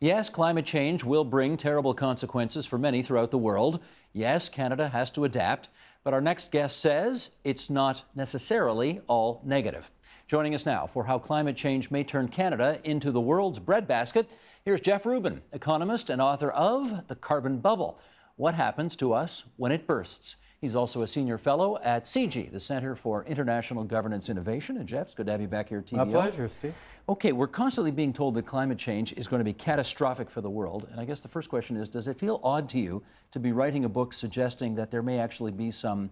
Yes, climate change will bring terrible consequences for many throughout the world. Yes, Canada has to adapt. But our next guest says it's not necessarily all negative. Joining us now for how climate change may turn Canada into the world's breadbasket, here's Jeff Rubin, economist and author of The Carbon Bubble: What Happens to Us When It Bursts. He's also a senior fellow at CG, the Center for International Governance Innovation. And Jeff, it's good to have you back here at TVO. My pleasure, Steve. Okay, we're constantly being told that climate change is going to be catastrophic for the world. And I guess the first question is, does it feel odd to you to be writing a book suggesting that there may actually be some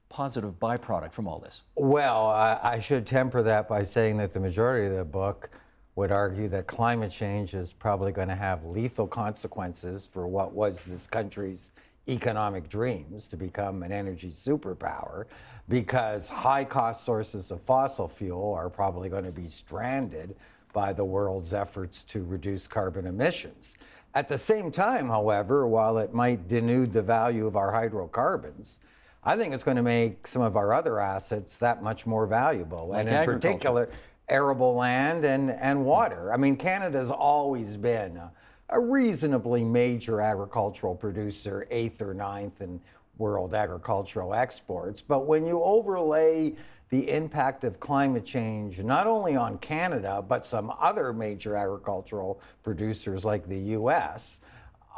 positive byproduct from all this? Well, I should temper that by saying that the majority of the book would argue that climate change is probably going to have lethal consequences for what was this country's economic dreams to become an energy superpower, because high-cost sources of fossil fuel are probably going to be stranded by the world's efforts to reduce carbon emissions. At the same time, however, while it might denude the value of our hydrocarbons, I think it's going to make some of our other assets that much more valuable, like and in particular, arable land and water. I mean, Canada's always been a reasonably major agricultural producer, 8th or 9th in world agricultural exports. But when you overlay the impact of climate change, not only on Canada, but some other major agricultural producers like the US,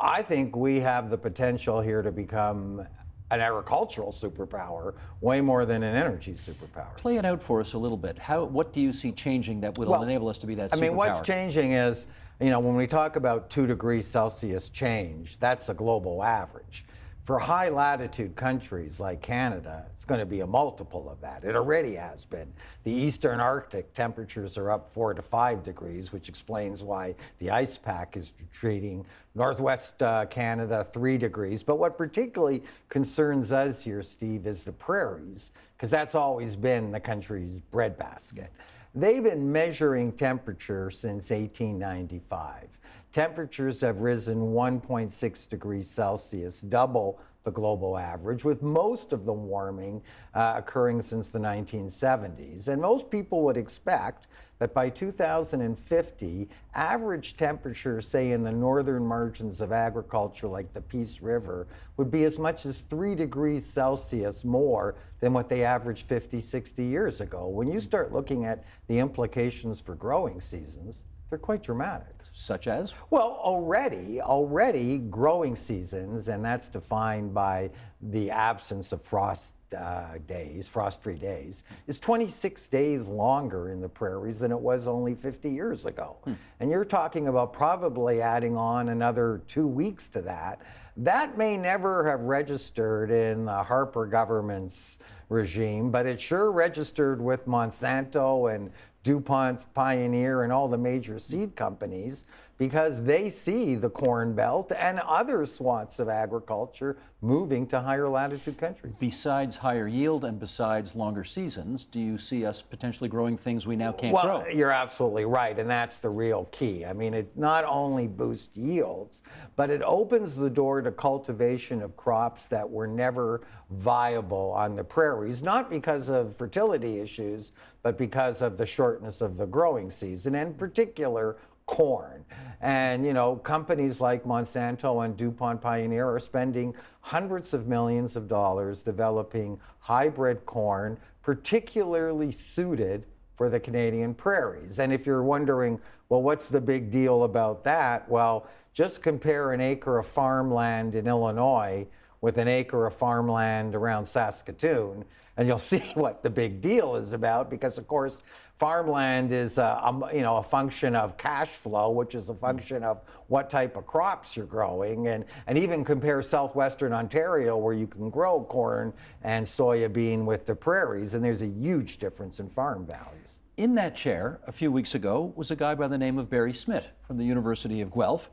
I think we have the potential here to become an agricultural superpower, way more than an energy superpower. Play it out for us a little bit. What do you see changing that will enable us to be that superpower? I mean, what's changing is, when we talk about 2 degrees Celsius change, that's a global average. For high latitude countries like Canada, it's going to be a multiple of that. It already has been. The Eastern Arctic temperatures are up 4 to 5 degrees, which explains why the ice pack is retreating. Northwest Canada, 3 degrees. But what particularly concerns us here, Steve, is the prairies, because that's always been the country's breadbasket. They've been measuring temperature since 1895. Temperatures have risen 1.6 degrees Celsius, double the global average, with most of the warming occurring since the 1970s. And most people would expect that by 2050, average temperatures, say in the northern margins of agriculture like the Peace River, would be as much as 3 degrees Celsius more than what they averaged 50, 60 years ago. When you start looking at the implications for growing seasons, they're quite dramatic. Such as? Well, already growing seasons, and that's defined by the absence of frost-free days, is 26 days longer in the prairies than it was only 50 years ago. And you're talking about probably adding on another 2 weeks to that. That may never have registered in the Harper government's regime, but it sure registered with Monsanto and DuPont's Pioneer and all the major seed companies, because they see the Corn Belt and other swaths of agriculture moving to higher latitude countries. Besides higher yield and besides longer seasons, do you see us potentially growing things we now can't grow? Well, you're absolutely right, and that's the real key. I mean, it not only boosts yields, but it opens the door to cultivation of crops that were never viable on the prairies, not because of fertility issues, but because of the shortness of the growing season, and in particular, corn. And, companies like Monsanto and DuPont Pioneer are spending hundreds of millions of dollars developing hybrid corn, particularly suited for the Canadian prairies. And if you're wondering, well, what's the big deal about that? Well, just compare an acre of farmland in Illinois with an acre of farmland around Saskatoon, and you'll see what the big deal is about, because of course farmland is a function of cash flow, which is a function of what type of crops you're growing, and even compare southwestern Ontario, where you can grow corn and soybean, with the prairies, and there's a huge difference in farm values. In that chair a few weeks ago was a guy by the name of Barry Smith from the University of Guelph.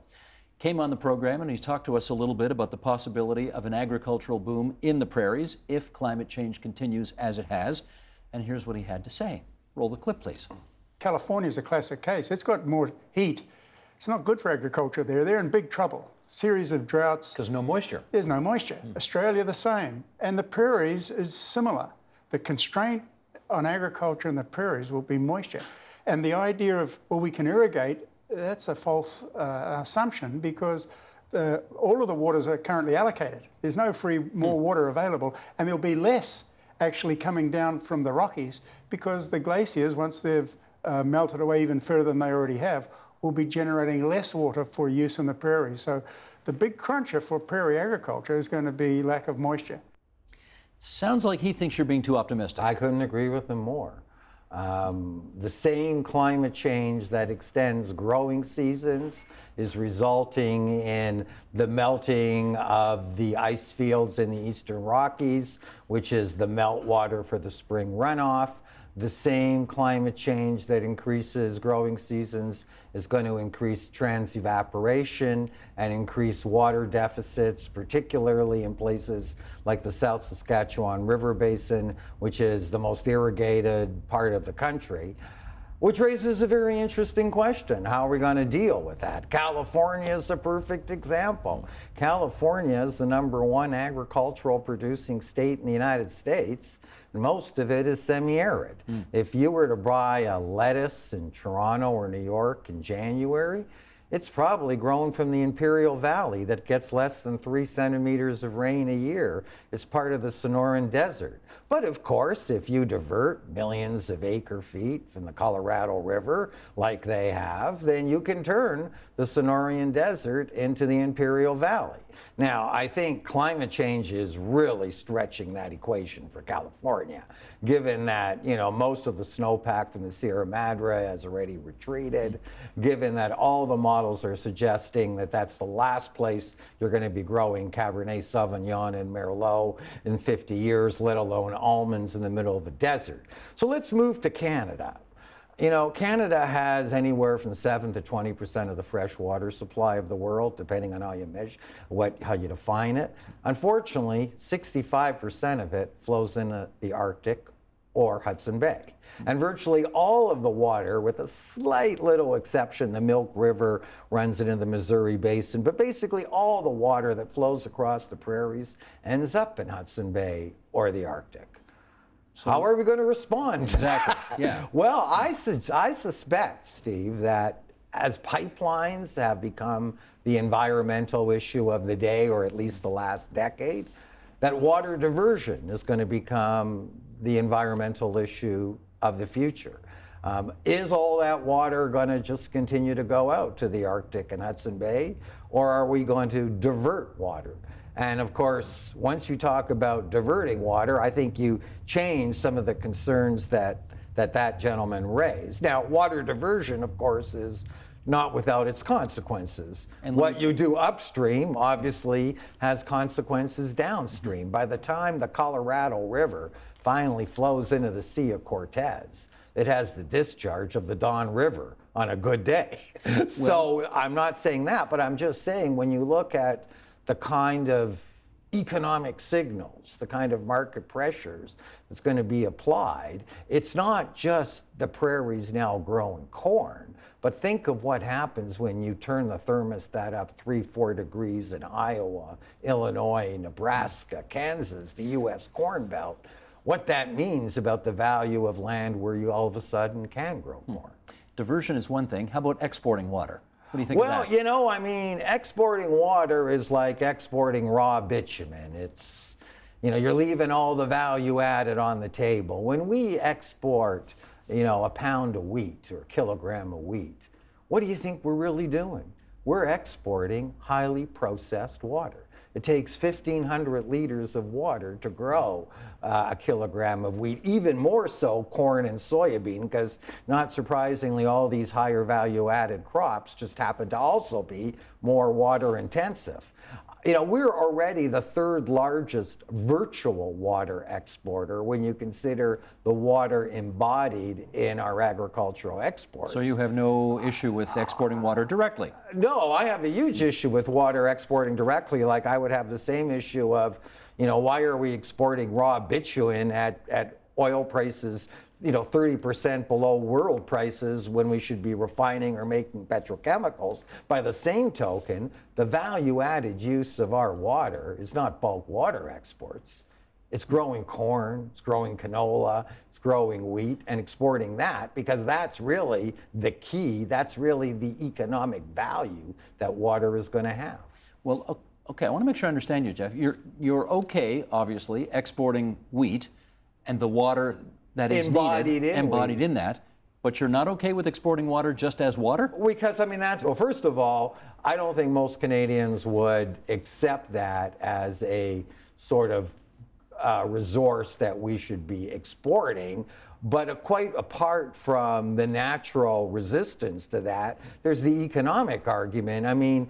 Came on the program and he talked to us a little bit about the possibility of an agricultural boom in the prairies if climate change continues as it has. And here's what he had to say. Roll the clip, please. California is a classic case. It's got more heat. It's not good for agriculture there. They're in big trouble. Series of droughts. Because no moisture. There's no moisture. Australia the same. And the prairies is similar. The constraint on agriculture in the prairies will be moisture. And the idea of, well, we can irrigate That's a false assumption, because all of the waters are currently allocated. There's no more water available, and there'll be less actually coming down from the Rockies, because the glaciers, once they've melted away even further than they already have, will be generating less water for use in the prairies. So the big cruncher for prairie agriculture is going to be lack of moisture. Sounds like he thinks you're being too optimistic. I couldn't agree with him more. The same climate change that extends growing seasons is resulting in the melting of the ice fields in the eastern Rockies, which is the meltwater for the spring runoff. The same climate change that increases growing seasons is going to increase transevaporation and increase water deficits, particularly in places like the South Saskatchewan River Basin, which is the most irrigated part of the country. Which raises a very interesting question. How are we going to deal with that? California is a perfect example. California is the #1 agricultural producing state in the United States. Most of it is semi-arid. If you were to buy a lettuce in Toronto or New York in January, it's probably grown from the Imperial Valley that gets less than 3 centimeters of rain a year. It's part of the Sonoran Desert. But of course, if you divert millions of acre feet from the Colorado River, like they have, then you can turn the Sonoran Desert into the Imperial Valley. Now, I think climate change is really stretching that equation for California, given that, most of the snowpack from the Sierra Madre has already retreated, given that all the models are suggesting that that's the last place you're going to be growing Cabernet Sauvignon and Merlot in 50 years, let alone almonds in the middle of the desert. So let's move to Canada. Canada has anywhere from 7 to 20% of the fresh water supply of the world, depending on how you measure, how you define it. Unfortunately, 65% of it flows into the Arctic or Hudson Bay. And virtually all of the water, with a slight little exception, the Milk River runs into the Missouri Basin, but basically all the water that flows across the prairies ends up in Hudson Bay or the Arctic. So how are we going to respond to that? Exactly, yeah. Well, I suspect, Steve, that as pipelines have become the environmental issue of the day, or at least the last decade, that water diversion is going to become the environmental issue of the future. Is all that water going to just continue to go out to the Arctic and Hudson Bay, or are we going to divert water? And of course, once you talk about diverting water, I think you change some of the concerns that gentleman raised. Now, water diversion, of course, is not without its consequences. And what you do upstream obviously has consequences downstream. By the time the Colorado River finally flows into the Sea of Cortez, it has the discharge of the Don River on a good day. So I'm not saying that, but I'm just saying when you look at the kind of economic signals, the kind of market pressures that's going to be applied, it's not just the prairies now growing corn, but think of what happens when you turn the thermostat up 3-4 degrees in Iowa, Illinois, Nebraska, Kansas, the U.S. Corn Belt, what that means about the value of land where you all of a sudden can grow corn. Diversion is one thing. How about exporting water? What do you think of that? Well, exporting water is like exporting raw bitumen. It's, you're leaving all the value added on the table. When we export, a pound of wheat or a kilogram of wheat, what do you think we're really doing? We're exporting highly processed water. It takes 1,500 liters of water to grow a kilogram of wheat, even more so corn and soybean, because not surprisingly, all these higher value added crops just happen to also be more water intensive. We're already the 3rd largest virtual water exporter when you consider the water embodied in our agricultural exports. So you have no issue with exporting water directly? No, I have a huge issue with water exporting directly. Like I would have the same issue of, why are we exporting raw bitumen at oil prices 30% below world prices when we should be refining or making petrochemicals? By the same token, the value-added use of our water is not bulk water exports. It's growing corn, it's growing canola, it's growing wheat, and exporting that, because that's really the key. That's really the economic value that water is going to have. Well, okay, I want to make sure I understand you, Jeff. You're okay, obviously, exporting wheat and the water that is embodied in that, but you're not okay with exporting water just as water? Because, I mean, well, first of all, I don't think most Canadians would accept that as a sort of resource that we should be exporting. But quite apart from the natural resistance to that, there's the economic argument. I mean,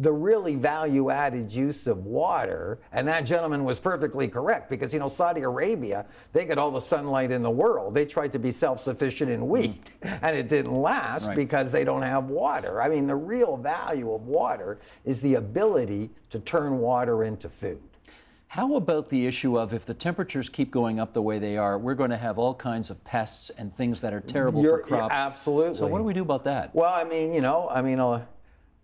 the really value-added use of water, and that gentleman was perfectly correct, because, you know, Saudi Arabia, they get all the sunlight in the world. They tried to be self-sufficient in wheat, and it didn't last because they don't have water. I mean, the real value of water is the ability to turn water into food. How about the issue of, if the temperatures keep going up the way they are, we're going to have all kinds of pests and things that are terrible for crops? Absolutely. So what do we do about that? Well, I mean,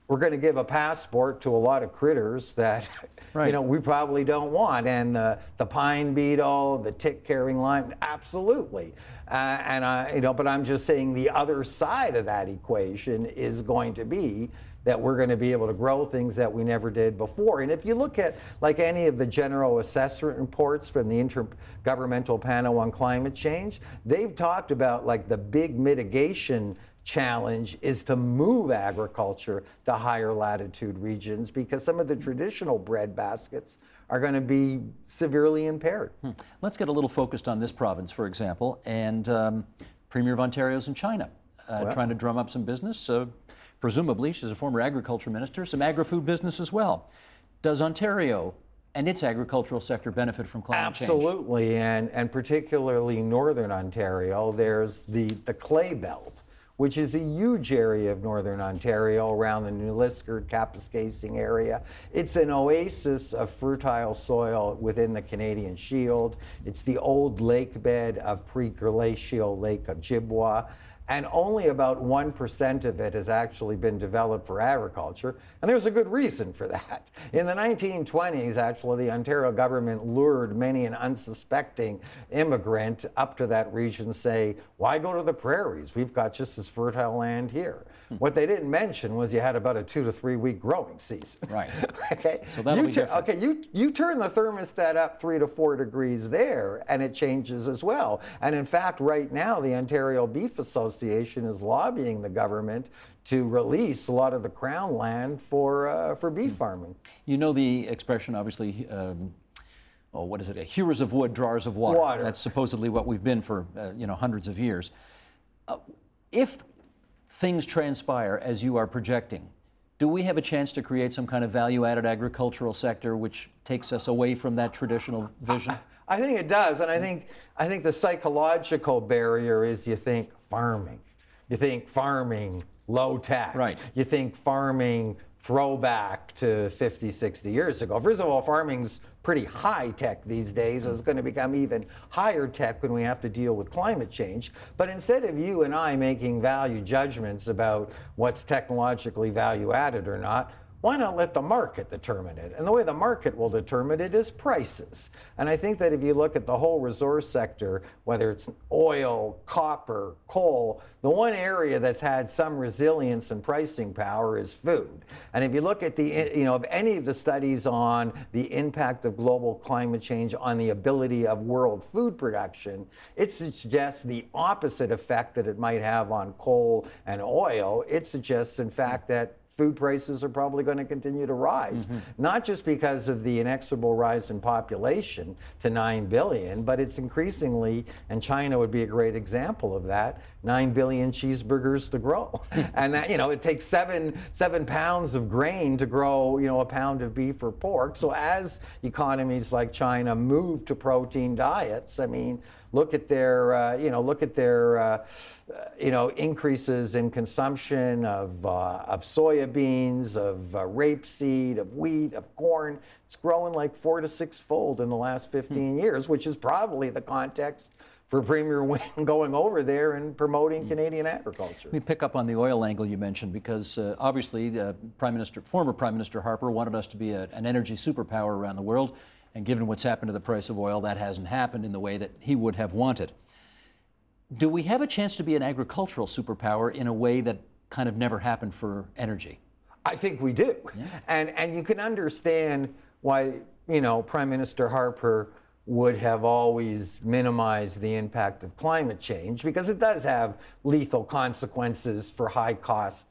we're going to give a passport to a lot of critters that, we probably don't want. And the pine beetle, the tick-carrying lime, absolutely. But I'm just saying the other side of that equation is going to be that we're going to be able to grow things that we never did before. And if you look at like any of the general assessment reports from the Intergovernmental Panel on Climate Change, they've talked about like the big mitigation challenge is to move agriculture to higher latitude regions, because some of the traditional bread baskets are going to be severely impaired. Let's get a little focused on this province, for example, and Premier of Ontario's in China, trying to drum up some business. Presumably, she's a former agriculture minister, some agri-food business as well. Does Ontario and its agricultural sector benefit from climate change? Absolutely, and particularly northern Ontario, there's the clay belt, which is a huge area of northern Ontario around the New Liskeard, Kapuskasing area. It's an oasis of fertile soil within the Canadian Shield. It's the old lake bed of pre-glacial Lake Ojibwa. And only about 1% of it has actually been developed for agriculture, and there's a good reason for that. In the 1920s, actually, the Ontario government lured many an unsuspecting immigrant up to that region, say, why go to the prairies? We've got just as fertile land here. What they didn't mention was you had about a 2 to 3 week growing season. Right. Okay. So that'll be different. Okay, you turn the thermostat up 3 to 4 degrees there, and it changes as well. And in fact, right now, the Ontario Beef Association is lobbying the government to release a lot of the Crown land for beef farming. You know the expression, obviously, what is it? Hewers of wood, drawers of water. That's supposedly what we've been for hundreds of years. If things transpire as you are projecting, do we have a chance to create some kind of value-added agricultural sector which takes us away from that traditional vision? I think it does, and I think the psychological barrier is you think farming. You think farming low tech. Right. You think farming throwback to 50, 60 years ago. First of all, farming's pretty high tech these days. It's going to become even higher tech when we have to deal with climate change. But instead of you and I making value judgments about what's technologically value added or not, why not let the market determine it? And the way the market will determine it is prices. And I think that if you look at the whole resource sector, whether it's oil, copper, coal, the one area that's had some resilience and pricing power is food. And if you look at of any of the studies on the impact of global climate change on the ability of world food production, it suggests the opposite effect that it might have on coal and oil. It suggests, in fact, that food prices are probably going to continue to rise, not just because of the inexorable rise in population to 9 billion, but it's increasingly, and China would be a great example of that, 9 billion cheeseburgers to grow. And that, it takes seven pounds of grain to grow, a pound of beef or pork. So as economies like China move to protein diets, look at their, increases in consumption of soybeans, of rapeseed, of wheat, of corn. It's growing like 4 to 6-fold in the last 15 years, which is probably the context for Premier Wynne going over there and promoting Canadian agriculture. Let me pick up on the oil angle you mentioned, because obviously former Prime Minister Harper wanted us to be an energy superpower around the world. And given what's happened to the price of oil, that hasn't happened in the way that he would have wanted. Do we have a chance to be an agricultural superpower in a way that kind of never happened for energy? I think we do. Yeah. And you can understand why, Prime Minister Harper would have always minimized the impact of climate change, because it does have lethal consequences for high cost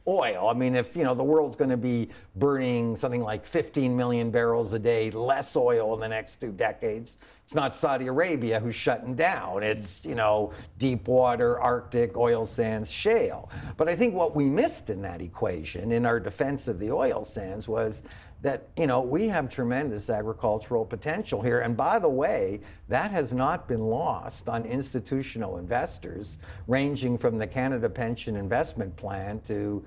oil. I mean, if the world's going to be burning something like 15 million barrels a day less oil in the next 2 decades, it's not Saudi Arabia who's shutting down. It's deep water, Arctic, oil sands, shale. But I think what we missed in that equation, in our defense of the oil sands, was that we have tremendous agricultural potential here. And by the way, that has not been lost on institutional investors, ranging from the Canada Pension Investment Plan to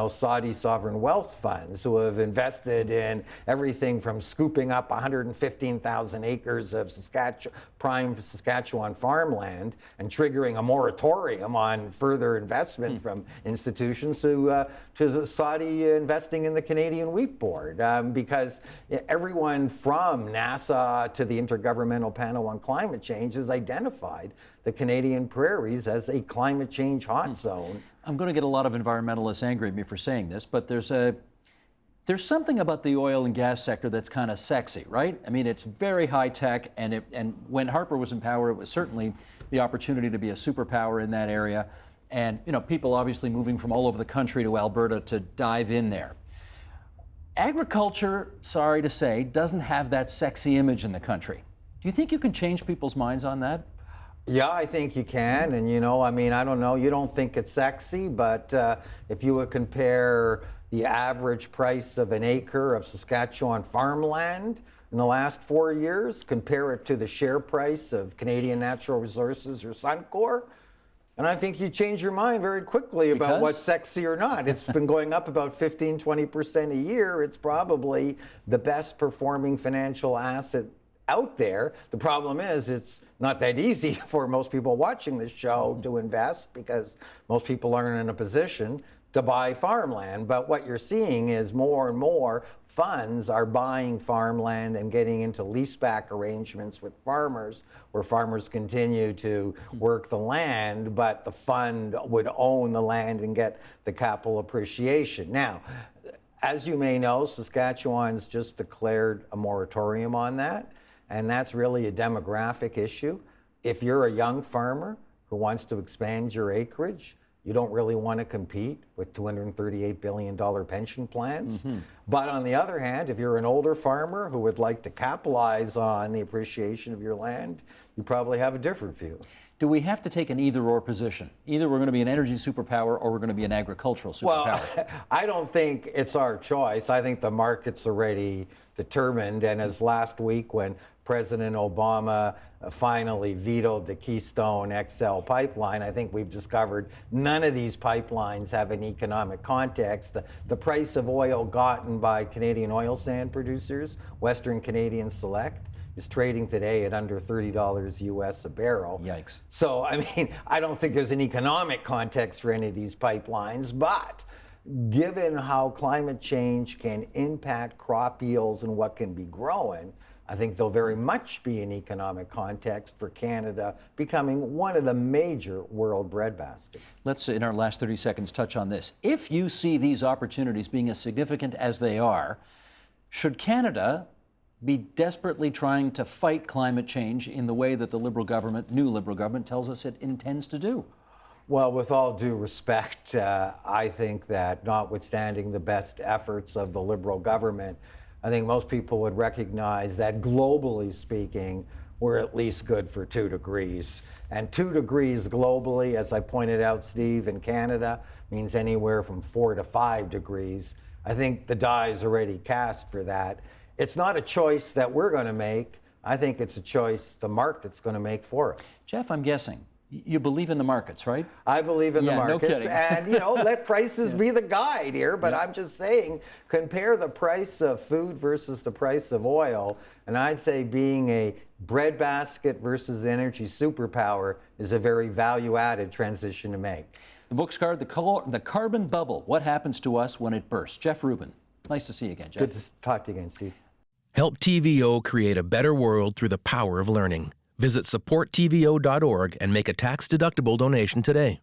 Saudi sovereign wealth funds, who have invested in everything from scooping up 115,000 acres of prime Saskatchewan farmland and triggering a moratorium on further investment from institutions to the Saudi investing in the Canadian Wheat Board. Because everyone from NASA to the Intergovernmental Panel on Climate Change has identified the Canadian prairies as a climate change hot zone. I'm going to get a lot of environmentalists angry at me for saying this, but there's something about the oil and gas sector that's kind of sexy, right? I mean, it's very high tech, and when Harper was in power, it was certainly the opportunity to be a superpower in that area. And people obviously moving from all over the country to Alberta to dive in there. Agriculture, sorry to say, doesn't have that sexy image in the country. Do you think you can change people's minds on that? Yeah, I think you can. And, I don't know, you don't think it's sexy, but if you would compare the average price of an acre of Saskatchewan farmland in the last 4 years, compare it to the share price of Canadian Natural Resources or Suncor, and I think you change your mind very quickly about what's sexy or not. It's been going up about 15, 20% a year. It's probably the best performing financial asset out there. The problem is it's not that easy for most people watching this show to invest, because most people aren't in a position to buy farmland. But what you're seeing is more and more funds are buying farmland and getting into leaseback arrangements with farmers, where farmers continue to work the land, but the fund would own the land and get the capital appreciation. Now, as you may know, Saskatchewan's just declared a moratorium on that, and that's really a demographic issue. If you're a young farmer who wants to expand your acreage, you don't really want to compete with $238 billion pension plans. But on the other hand, if you're an older farmer who would like to capitalize on the appreciation of your land, you probably have a different view. Do we have to take an either-or position? Either we're going to be an energy superpower or we're going to be an agricultural superpower. Well, I don't think it's our choice. I think the market's already determined. And as last week, when President Obama finally vetoed the Keystone XL pipeline, I think we've discovered none of these pipelines have an economic context. The price of oil gotten by Canadian oil sand producers, Western Canadian Select, is trading today at under $30 US a barrel. Yikes. So, I don't think there's an economic context for any of these pipelines, but given how climate change can impact crop yields and what can be growing, I think there'll very much be an economic context for Canada becoming one of the major world breadbaskets. Let's, in our last 30 seconds, touch on this. If you see these opportunities being as significant as they are, should Canada be desperately trying to fight climate change in the way that the Liberal government, new Liberal government, tells us it intends to do? Well, with all due respect, I think that notwithstanding the best efforts of the Liberal government, I think most people would recognize that globally speaking, we're at least good for 2 degrees. And 2 degrees globally, as I pointed out, Steve, in Canada, means anywhere from 4 to 5 degrees. I think the die is already cast for that. It's not a choice that we're going to make. I think it's a choice the market's going to make for us. Jeff, I'm guessing you believe in the markets, right? I believe in the markets. No kidding. And, let prices be the guide here. But I'm just saying, compare the price of food versus the price of oil. And I'd say being a breadbasket versus energy superpower is a very value-added transition to make. The book's called The Carbon Bubble, What Happens to Us When It Bursts. Jeff Rubin, nice to see you again, Jeff. Good to talk to you again, Steve. Help TVO create a better world through the power of learning. Visit supporttvo.org and make a tax-deductible donation today.